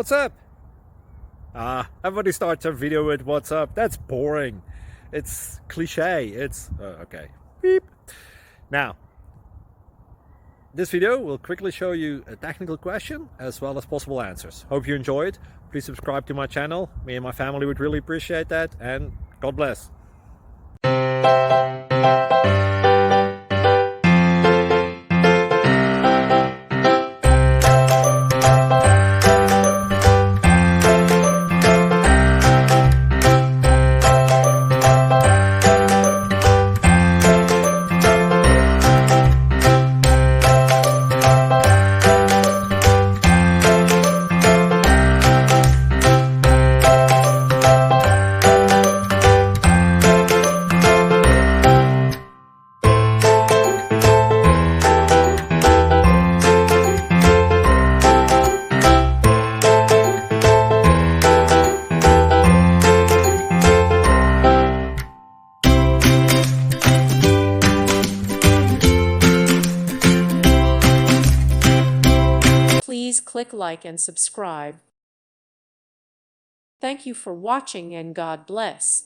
what's up? Everybody starts a video with what's up. That's boring. It's cliche. It's okay. Beep. Now, this video will quickly show you a technical question as well as possible answers. Hope you enjoyed. Please subscribe to my channel. Me and my family would really appreciate that, and God bless. Please click like and subscribe. Thank you for watching and God bless.